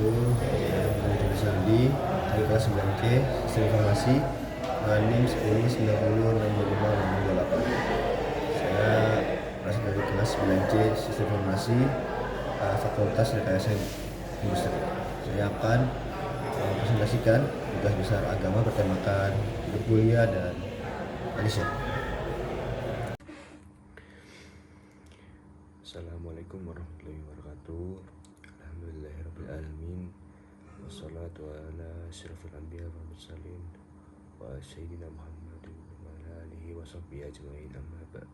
Saya Muhammad Saldi dari kelas 9C Sistem Informasi NIM 10906058. Saya berasal dari kelas 9C Sistem Informasi Fakultas Rekayasa Industri. Saya akan mempresentasikan tugas besar agama bertemakan hidup mulia dan manusia. Assalamualaikum warahmatullahi wabarakatuh. Alhamdulillahirrabbilalamin. Wassalatu ala asyrafil anbiya wal mursalin wa sayyidina Muhammadin wa ala alihi wa sahbihi ajma'in, amma ba'd.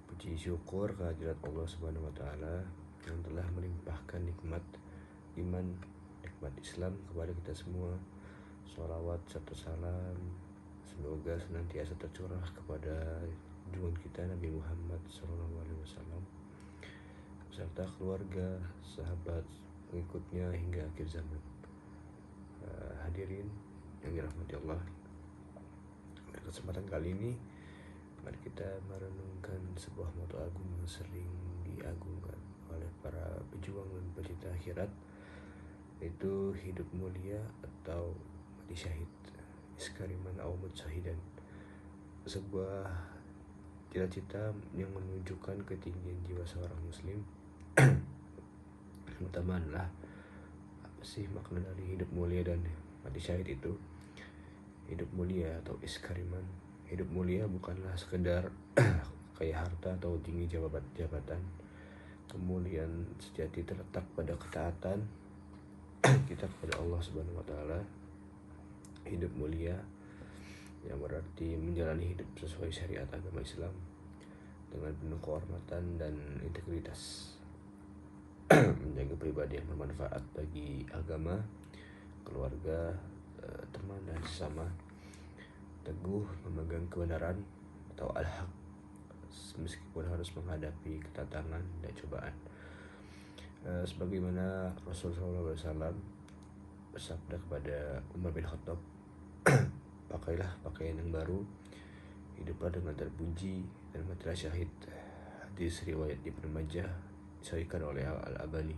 Puji syukur kehadirat Allah Subhanahu wa taala yang telah melimpahkan nikmat iman, nikmat Islam kepada kita semua. Sholawat serta salam semoga senantiasa tercurah kepada junjungan kita Nabi Muhammad SAW serta keluarga, sahabat, pengikutnya hingga akhir zaman. Hadirin yang dirahmati Allah, pada kesempatan kali ini mari kita merenungkan sebuah moto agung yang sering diagungkan oleh para pejuang dan pecinta akhirat, yaitu hidup mulia atau mati syahid, iskariman aw mujsahidan. Sebuah cita-cita yang menunjukkan ketinggian jiwa seorang muslim. Yang pertama adalah, apa sih makna dari hidup mulia dan mati syahid itu? Hidup mulia atau iskariman, hidup mulia bukanlah sekedar kaya harta atau tinggi jabatan. Kemuliaan sejati terletak pada ketaatan kita kepada Allah Subhanahu wa taala. Hidup mulia yang berarti menjalani hidup sesuai syariat agama Islam dengan penuh kehormatan dan integritas, menjaga pribadi yang bermanfaat bagi agama, keluarga, teman dan sesama, teguh memegang kebenaran atau al-haq meskipun harus menghadapi ketantangan dan cobaan. Sebagaimana Rasulullah SAW bersabda kepada Umar bin Khattab, pakailah pakaian yang baru, hiduplah dengan terpuji, dan matilah syahid. Hadis riwayat Ibnu Majah disahihkan oleh Al-Albani.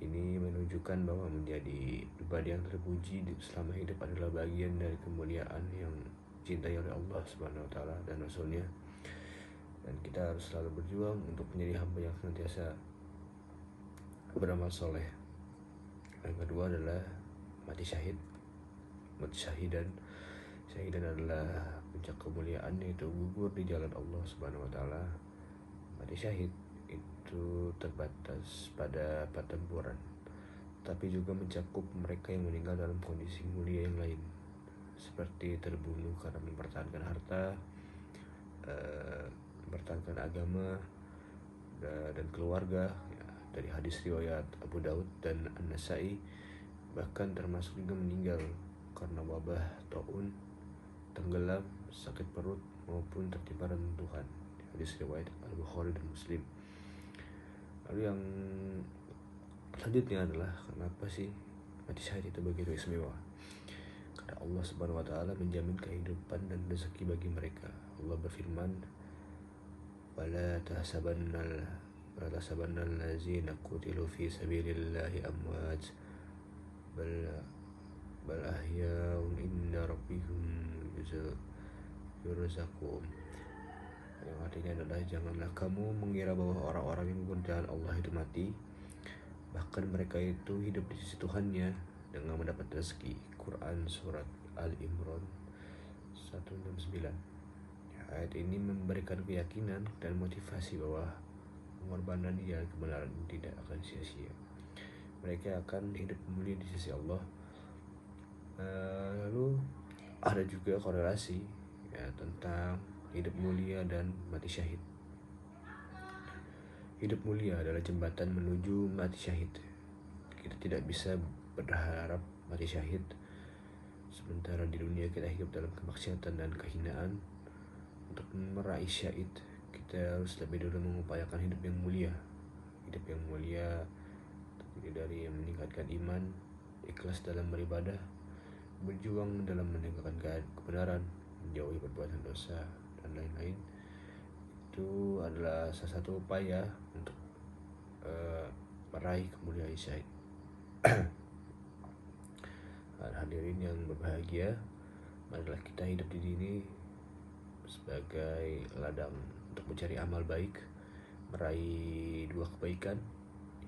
Ini menunjukkan bahwa menjadi pribadi yang terpuji selama hidup adalah bagian dari kemuliaan yang dicintai oleh Allah Subhanahu wa taala dan Rasulnya. Dan kita harus selalu berjuang untuk menjadi hamba yang senantiasa beramal soleh. Yang kedua adalah mati syahid, mati syahidan. Syahidan adalah puncak kemuliaan, yaitu gugur di jalan Allah Subhanahu wa taala. Mati syahid itu terbatas pada pertempuran, tapi juga mencakup mereka yang meninggal dalam kondisi mulia yang lain, seperti terbunuh karena mempertahankan harta, mempertahankan agama dan keluarga, ya, dari hadis riwayat Abu Daud dan An-Nasai. Bahkan termasuk juga meninggal karena wabah taun, tenggelam, sakit perut, maupun tertimpa reruntuhan. Hadis riwayat Al-Bukhari dan Muslim. Lalu yang selanjutnya adalah, kenapa sih mati syahid itu begitu istimewa? Karena Allah Subhanahu wa taala menjamin kehidupan dan rezeki bagi mereka. Allah berfirman, "Wala tahsabannal ladzina qutilu fi sabilillahi amwat bal ahya'un inda rabbihim yurzaqun." Yang artinya adalah, janganlah kamu mengira bahwa orang-orang yang berjalan Allah itu mati, bahkan mereka itu hidup di sisi Tuhannya dengan mendapat rezeki. Quran Surat Al-Imran 169. Ayat ini memberikan keyakinan dan motivasi bahwa pengorbanan di jalan kebenaran tidak akan sia-sia. Mereka akan hidup mulia di sisi Allah. Lalu ada juga korelasi, ya, tentang hidup mulia dan mati syahid. Hidup mulia adalah jembatan menuju mati syahid. Kita tidak bisa berharap mati syahid sementara di dunia kita hidup dalam kemaksiatan dan kehinaan. Untuk meraih syahid, kita harus lebih dulu mengupayakan hidup yang mulia. Hidup yang mulia terdiri dari yang meningkatkan iman, ikhlas dalam beribadah, berjuang dalam menegakkan kebenaran, menjauhi perbuatan dosa, dan lain-lain. Itu adalah salah satu upaya untuk meraih kemuliaan syahid. Hadirin yang berbahagia, marilah kita hidup di sini sebagai ladang untuk mencari amal baik, meraih dua kebaikan,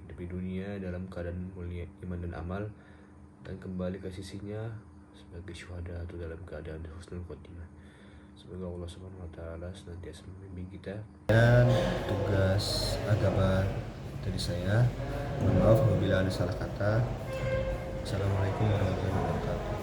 hidup di dunia dalam keadaan mulia iman dan amal, dan kembali ke sisinya sebagai syuhada atau dalam keadaan husnul khotimah. Semoga Allah Subhanahu wa taala senantiasa membimbing kita. Dan tugas agama dari saya. Mohon maaf apabila ada salah kata. Assalamualaikum warahmatullahi wabarakatuh.